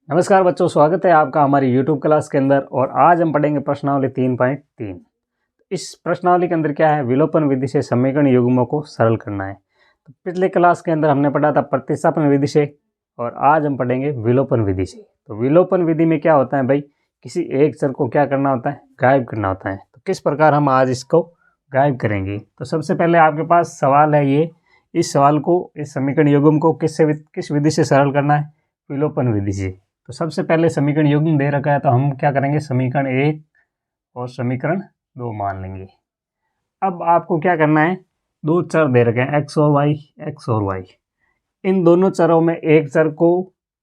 नमस्कार बच्चों, स्वागत है आपका हमारी YouTube क्लास के अंदर। और आज हम पढ़ेंगे प्रश्नावली 3.3। इस प्रश्नावली के अंदर क्या है, विलोपन विधि से समीकरण युग्मों को सरल करना है। तो पिछले क्लास के अंदर हमने पढ़ा था प्रतिस्थापन विधि से, और आज हम पढ़ेंगे विलोपन विधि से। तो विलोपन विधि में क्या होता है भाई, किसी एक चर को क्या करना होता है, गायब करना होता है। तो किस प्रकार हम आज इसको गायब करेंगे। तो सबसे पहले आपके पास सवाल है ये, इस सवाल को, इस समीकरण युग्म को किस विधि से सरल करना है, विलोपन विधि से। तो सबसे पहले समीकरण युग्म दे रखा है, तो हम क्या करेंगे, समीकरण 1 और समीकरण 2 मान लेंगे। अब आपको क्या करना है, दो चर दे रखे हैं x और y, x और y। इन दोनों चरों में एक चर को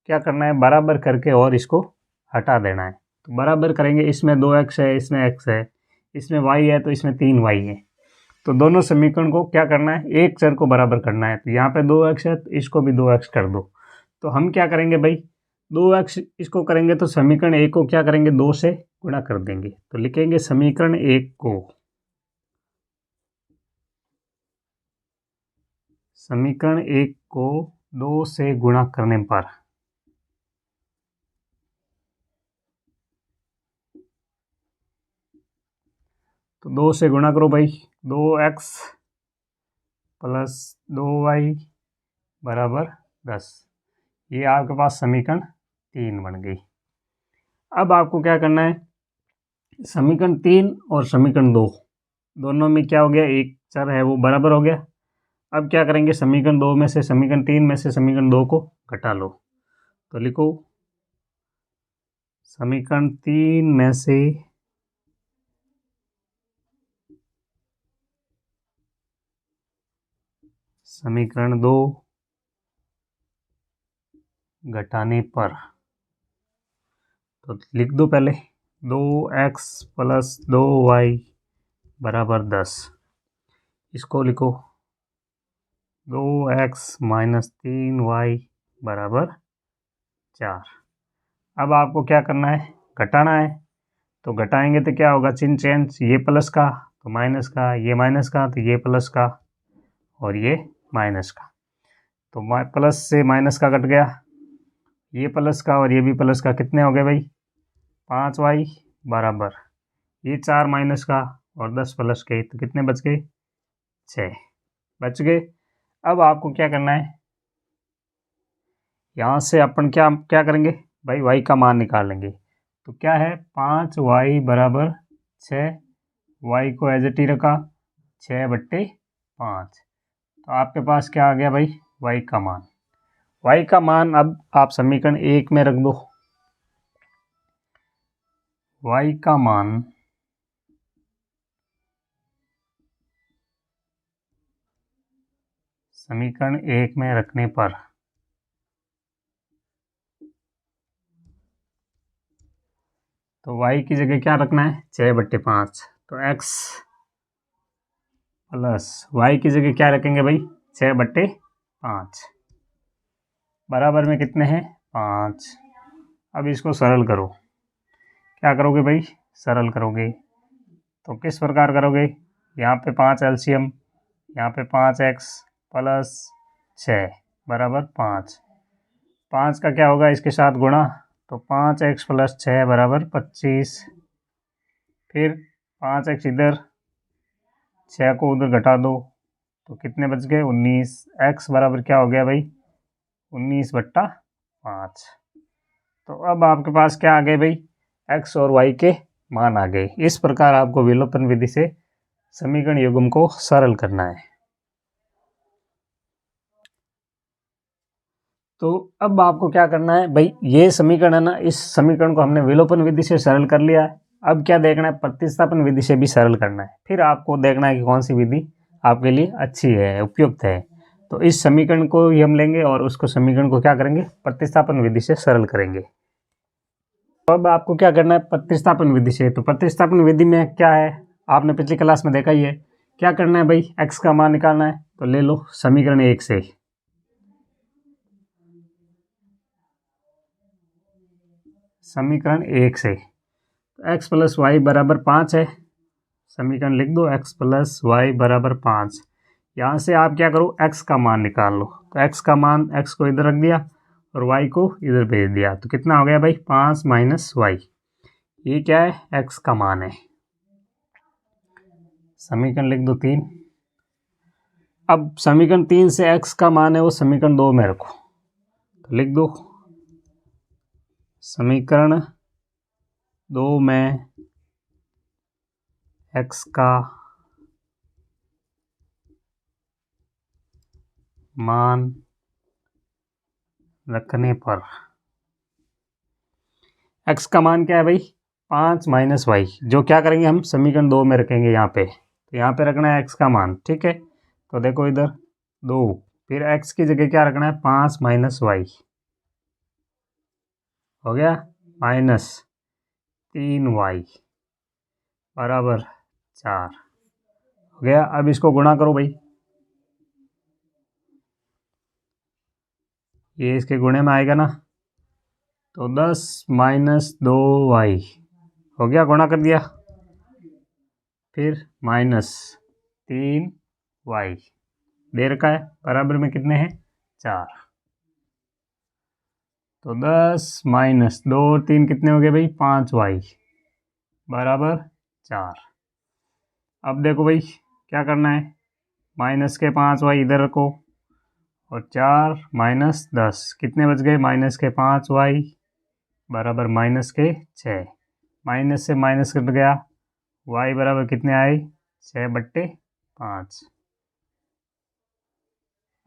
क्या करना है, बराबर करके और इसको हटा देना है। तो बराबर करेंगे, इसमें 2x है, इसमें x है, इसमें y है, तो इसमें 3y है। तो दोनों समीकरण को क्या करना है, एक चर को बराबर करना है। तो यहाँ पे 2x है, तो इसको भी 2x कर दो। तो हम क्या करेंगे भाई, 2x इसको करेंगे तो समीकरण 1 को क्या करेंगे, 2 से गुणा कर देंगे। तो लिखेंगे समीकरण 1 को, समीकरण 1 को 2 से गुणा करने पर तो 2 से गुणा करो भाई, 2x प्लस 2y बराबर 10। ये आपके पास समीकरण 3 बन गई। अब आपको क्या करना है, समीकरण 3 और समीकरण 2 दोनों में क्या हो गया, एक चर है वो बराबर हो गया। अब क्या करेंगे, समीकरण 2 में से, समीकरण 3 में से समीकरण 2 को घटा लो। तो लिखो समीकरण 3 में से समीकरण 2 घटाने पर, तो लिख दो पहले 2x प्लस 2y बराबर 10। इसको लिखो 2x माइनस 3y बराबर 4। अब आपको क्या करना है, घटाना है। तो घटाएंगे तो क्या होगा, चिन्ह चेंज, ये प्लस का तो माइनस का, ये माइनस का तो ये प्लस का, और ये माइनस का। तो प्लस से माइनस का कट गया, ये प्लस का और ये भी प्लस का, कितने हो गए भाई, 5y बराबर ये 4 माइनस का और 10 प्लस के, तो कितने बच गए, 6 बच गए। अब आपको क्या करना है, यहाँ से अपन क्या क्या करेंगे भाई, y का मान निकाल लेंगे। तो क्या है, 5y बराबर 6, y को एज इट ही रखा 6/5। तो आपके पास क्या आ गया भाई, y का मान। y का मान अब आप समीकरण 1 में रख दो। y का मान समीकरण 1 में रखने पर तो y की जगह क्या रखना है, 6/5। तो x प्लस y की जगह क्या रखेंगे भाई, 6/5 बराबर में कितने हैं, 5। अब इसको सरल करो, क्या करोगे भाई, सरल करोगे तो किस प्रकार करोगे, यहाँ पे 5 एलसीएम, यहाँ पे 5x प्लस 6 बराबर 5। 5 का क्या होगा, इसके साथ गुणा, तो 5x प्लस 6 बराबर 25। फिर 5x इधर, 6 को उधर घटा दो, तो कितने बच गए, 19। x बराबर क्या हो गया भाई, 19/5। तो अब आपके पास क्या आ गए भाई, x और y के मान आ गए। इस प्रकार आपको विलोपन विधि से समीकरण युग्म को सरल करना है। तो अब आपको क्या करना है भाई, ये समीकरण है ना, इस समीकरण को हमने विलोपन विधि से सरल कर लिया है। अब क्या देखना है, प्रतिस्थापन विधि से भी सरल करना है। फिर आपको देखना है कि कौन सी विधि आपके लिए अच्छी है, उपयुक्त है। तो इस समीकरण को ही हम लेंगे और उसको समीकरण को क्या करेंगे, प्रतिस्थापन विधि से सरल करेंगे। तो अब आपको क्या करना है, प्रतिस्थापन विधि से। तो प्रतिस्थापन विधि में क्या है, आपने पिछली क्लास में देखा ही है। क्या करना है भाई, x का मान निकालना है। तो ले लो समीकरण 1 से, समीकरण 1 से x प्लस वाई बराबर 5 है। समीकरण लिख दो, x प्लस वाई बराबर 5। यहाँ से आप क्या करो, x का मान निकाल लो। तो x का मान, x को इधर रख दिया और y को इधर भेज दिया, तो कितना हो गया भाई 5 माइनस वाई। ये क्या है, x का मान है। समीकरण लिख दो 3। अब समीकरण 3 से x का मान है वो समीकरण 2 में रखो, तो लिख दो समीकरण 2 में x का मान रखने पर, x का मान क्या है भाई 5 माइनस वाई, जो क्या करेंगे हम समीकरण 2 में रखेंगे यहाँ पे, तो यहाँ पे रखना है x का मान, ठीक है। तो देखो इधर 2, फिर x की जगह क्या रखना है 5 माइनस वाई, हो गया माइनस 3y बराबर 4, हो गया। अब इसको गुणा करो भाई, ये इसके गुणे में आएगा ना, तो 10 माइनस 2y हो गया, गुणा कर दिया, फिर माइनस 3y दे रखा है, बराबर में कितने हैं 4, तो 10 माइनस 2 और 3 कितने हो गए भाई 5y बराबर 4। अब देखो भाई क्या करना है, माइनस के 5y इधर रखो, और 4 माइनस 10 कितने बच गए, माइनस के 5y बराबर माइनस के 6, माइनस से माइनस कट गया, y बराबर कितने आए 6/5।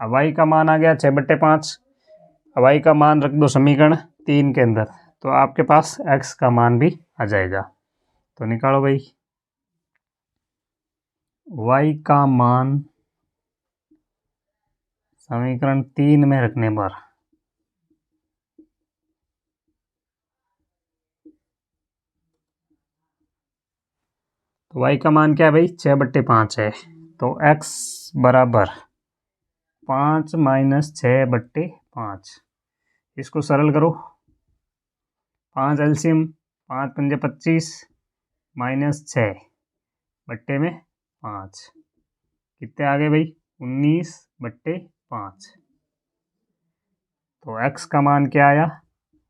अब y का मान आ गया 6/5। अब y का मान रख दो समीकरण 3 के अंदर, तो आपके पास x का मान भी आ जाएगा। तो निकालो भाई, y का मान समीकरण 3 में रखने पर तो y का मान क्या है भाई 6/5 है, तो x बराबर 5 माइनस 6/5। इसको सरल करो, 5 एलसीएम 5 पंजे 25 माइनस 6/5 कितने आ गए भाई 19/5। तो x का मान क्या आया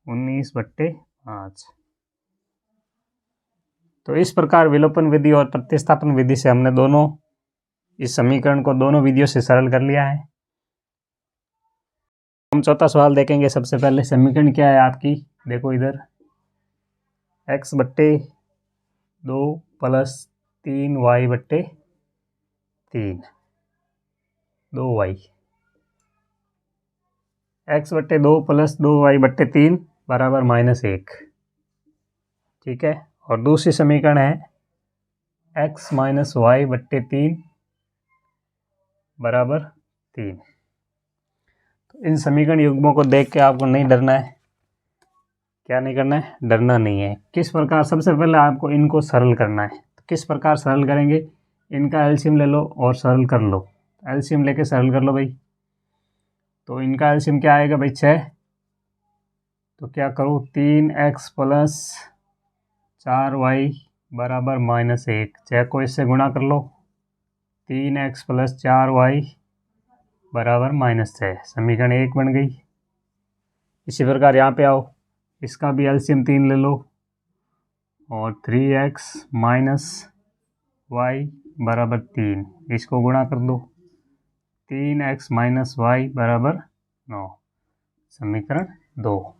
19/5। तो इस प्रकार विलोपन विधि और प्रतिस्थापन विधि से हमने दोनों इस समीकरण को दोनों विधियों से सरल कर लिया है। हम चौथा सवाल देखेंगे। सबसे पहले समीकरण क्या है आपकी, देखो इधर x/2 plus 3y/3 2y, x/2 plus 2y/3 बराबर -1, ठीक है। और दूसरी समीकरण है x माइनस y/3 बराबर 3। तो इन समीकरण युग्मों को देख के आपको नहीं डरना है, क्या नहीं करना है, डरना नहीं है। किस प्रकार, सबसे पहले आपको इनको सरल करना है। तो किस प्रकार सरल करेंगे, इनका एलसीएम ले लो और सरल कर लो। एलसीएम लेके सरल कर लो भाई, तो इनका एलसीएम क्या आएगा भाई 6, तो क्या करो 3x प्लस 4y बराबर -1, 6 को इससे गुणा कर लो, 3x प्लस 4y बराबर -6, समीकरण 1 बन गई। इसी प्रकार यहाँ पे आओ, इसका भी एलसीएम 3 ले लो, और 3x माइनस वाई बराबर 3, इसको गुणा कर दो, 3x माइनस वाई बराबर 9, समीकरण 2।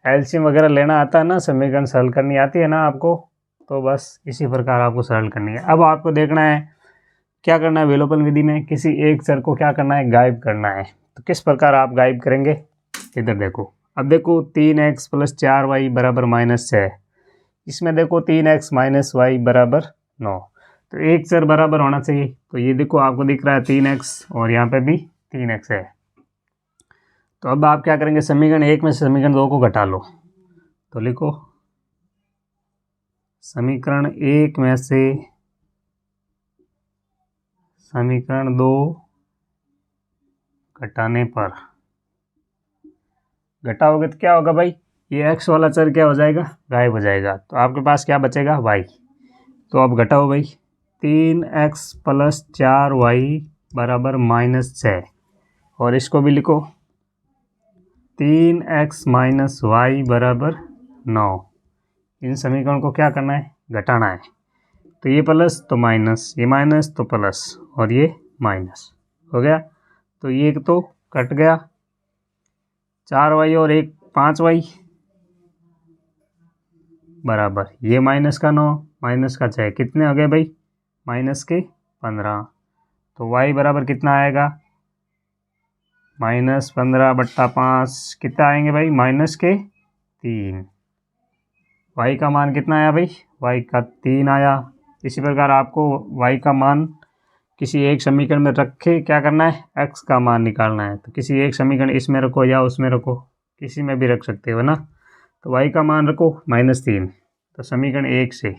एलसीएम वगैरह लेना आता है ना, समीकरण सरल करनी आती है ना आपको, तो बस इसी प्रकार आपको सरल करनी है। अब आपको देखना है क्या करना है, विलोपन विधि में किसी एक चर को क्या करना है, गायब करना है। तो किस प्रकार आप गायब करेंगे, इधर देखो। अब देखो 3x प्लस 4y बराबर -6, इसमें देखो 3x माइनस वाई बराबर 9, तो एक चर बराबर होना चाहिए। तो ये देखो आपको दिख रहा है 3x और यहाँ पे भी 3x है। तो अब आप क्या करेंगे, समीकरण 1 में से समीकरण 2 को घटा लो, तो लिखो समीकरण 1 में से समीकरण 2 घटाने पर, घटाओगे तो क्या होगा भाई, ये x वाला चर क्या हो जाएगा, गायब हो जाएगा। तो आपके पास क्या बचेगा y। तो अब घटाओ भाई, 3x प्लस 4y बराबर -6, और इसको भी लिखो 3x माइनस वाई बराबर 9। इन समीकरण को क्या करना है, घटाना है। तो ये प्लस तो माइनस, ये माइनस तो प्लस और ये माइनस हो गया। तो ये तो कट गया, 4y और 1 5y बराबर ये माइनस का 9 माइनस का 6 कितने हो गए भाई, माइनस के 15। तो y बराबर कितना आएगा, -15/5 कितना आएंगे भाई, -3। y का मान कितना आया भाई, y का 3 आया। इसी प्रकार आपको y का मान किसी एक समीकरण में रख के क्या करना है, x का मान निकालना है। तो किसी एक समीकरण इसमें रखो या उसमें रखो, किसी में भी रख सकते हो ना। तो y का मान रखो -3। तो समीकरण 1 से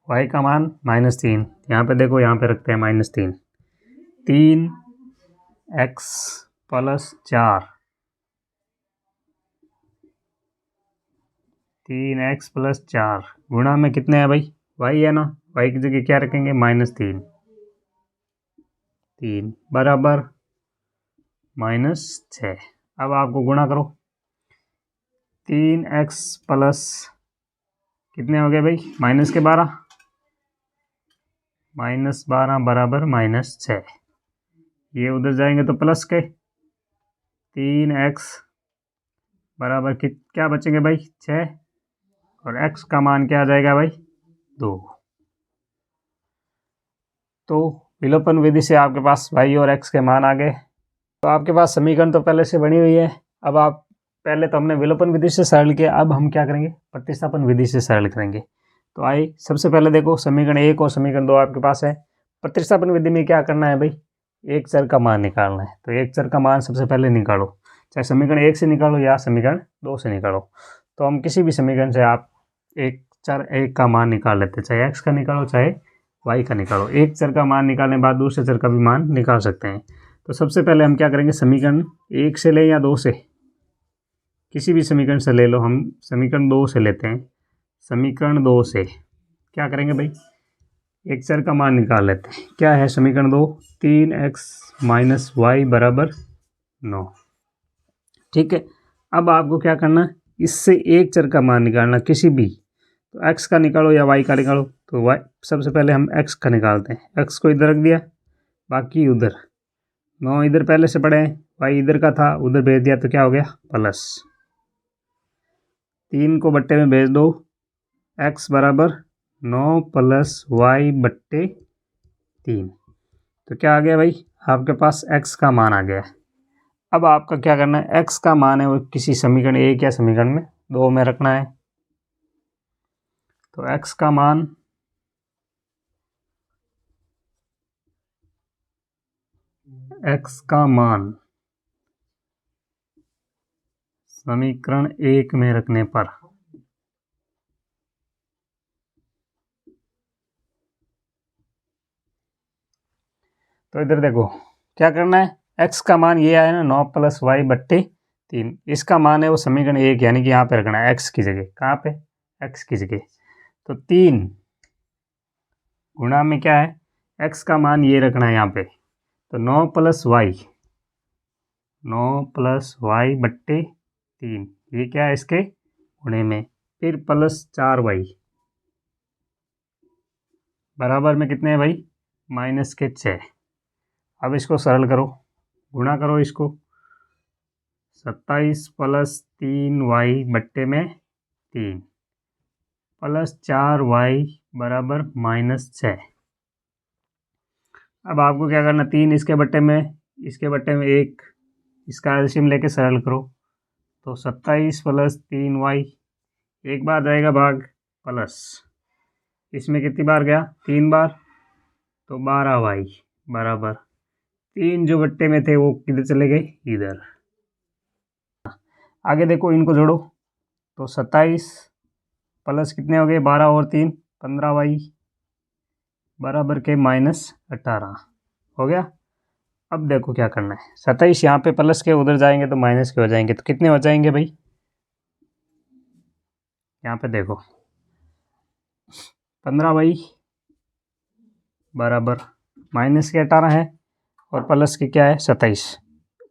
y का मान -3, यहाँ पे देखो, यहाँ पे रखते हैं -3। 3x + 4, 3x + 4 गुणा में कितने हैं भाई, y है ना, y की जगह क्या रखेंगे, -3 बराबर -6। अब आपको गुणा करो, 3x प्लस कितने हो गए भाई, -12 बराबर -6। ये उधर जाएंगे तो प्लस के 3x बराबर क्या बचेंगे भाई, 6 और x का मान क्या आ जाएगा भाई, 2। तो विलोपन विधि से आपके पास y और x के मान आ गए। तो आपके पास समीकरण तो पहले से बनी हुई है। अब आप पहले तो हमने विलोपन विधि से सरल किया, अब हम क्या करेंगे, प्रतिस्थापन विधि से सरल करेंगे। तो आइए सबसे पहले देखो, समीकरण 1 और समीकरण 2 आपके पास है। प्रतिस्थापन विधि में क्या करना है भाई, एक चर का मान निकालना है। तो एक चर का मान सबसे पहले निकालो, चाहे समीकरण 1 से निकालो या समीकरण 2 से निकालो। तो हम किसी भी समीकरण से आप एक चर एक का मान निकाल लेते हैं, चाहे एक्स का निकालो चाहे वाई का निकालो। एक चर का मान निकालने के बाद दूसरे चर का भी मान निकाल सकते हैं। तो सबसे पहले हम क्या करेंगे, समीकरण 1 से ले या 2 से, किसी भी समीकरण से ले लो, हम समीकरण 2 से लेते हैं। समीकरण 2 से क्या करेंगे भाई, एक चर का मान निकाल लेते हैं। क्या है समीकरण 2, 3x माइनस वाई बराबर 9। ठीक है, अब आपको क्या करना है, इससे एक चर का मान निकालना किसी भी। तो x का निकालो या y का निकालो। तो y सबसे पहले हम x का निकालते हैं, x को इधर रख दिया, बाकी उधर 9 इधर पहले से पड़े हैं, y इधर का था उधर भेज दिया, तो क्या हो गया प्लस 3 को बट्टे में भेज दो, x बराबर 9 + y/3। तो क्या आ गया भाई, आपके पास x का मान आ गया। अब आपका क्या करना है, x का मान है वो किसी समीकरण 1 या समीकरण में 2 में रखना है। तो x का मान समीकरण 1 में रखने पर तो इधर देखो क्या करना है, x का मान ये आया ना 9 + y/3, इसका मान है वो समीकरण 1 यानी कि यहाँ पे रखना है x की जगह, कहाँ पे, x की जगह। तो 3 गुणा में क्या है, x का मान ये रखना है यहाँ पे। तो 9 + y/3, ये क्या है इसके गुणे में, फिर +4y बराबर में कितने हैं भाई, -6। अब इसको सरल करो, गुणा करो इसको, 27 + 3y/3 +4y बराबर -6। अब आपको क्या करना, 3 इसके बट्टे में 1, इसका एलसीएम लेके सरल करो। तो 27 + 3y, एक बार जाएगा भाग, प्लस इसमें कितनी बार गया, 3 बार, तो 12y बराबर 3 जो बट्टे में थे वो किधर चले गए, इधर। आगे देखो इनको जोड़ो, तो 27 प्लस कितने हो गए, 12 और 3 15y बराबर के -18 हो गया। अब देखो क्या करना है, 27 यहाँ पे प्लस के उधर जाएंगे तो माइनस के हो जाएंगे, तो कितने हो जाएंगे भाई, यहाँ पे देखो 15y बराबर माइनस के 18 है और प्लस के क्या है 27,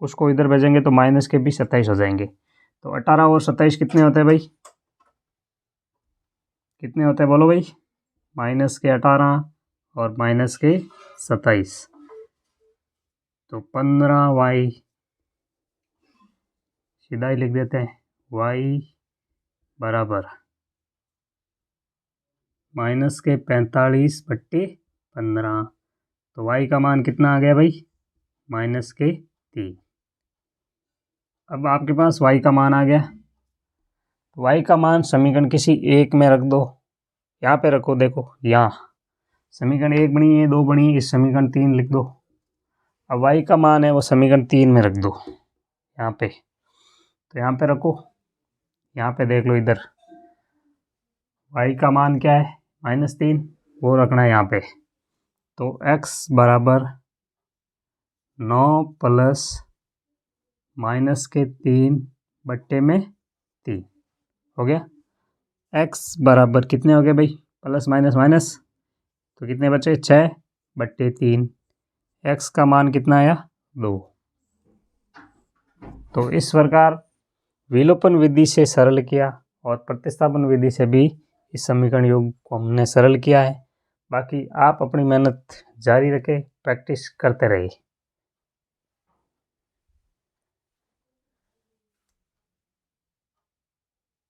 उसको इधर भेजेंगे तो माइनस के भी 27 हो जाएंगे। तो 18 और 27 कितने होते हैं भाई, कितने होते हैं बोलो भाई, माइनस के 18 और माइनस के 27, तो 15y, सीधा ही लिख देते हैं, y बराबर माइनस के 45/15। तो y का मान कितना आ गया भाई, माइनस के 3। अब आपके पास y का मान आ गया, y का मान समीकरण किसी एक में रख दो, यहाँ पे रखो, देखो यहाँ समीकरण 1 बनी है, 2 बनी है, इस समीकरण 3 लिख दो। अब y का मान है वो समीकरण 3 में रख दो यहाँ पे, तो यहाँ पे रखो, यहाँ पे देख लो इधर y का मान क्या है -3, वो रखना है यहाँ पे। तो x बराबर 9 प्लस माइनस के 3/3 हो गया। x बराबर कितने हो गए भाई, प्लस माइनस माइनस, तो कितने बचे 6/3, x का मान कितना आया 2। तो इस प्रकार विलोपन विधि से सरल किया और प्रतिस्थापन विधि से भी इस समीकरण योग को हमने सरल किया है। बाकी आप अपनी मेहनत जारी रखें, प्रैक्टिस करते रहिए।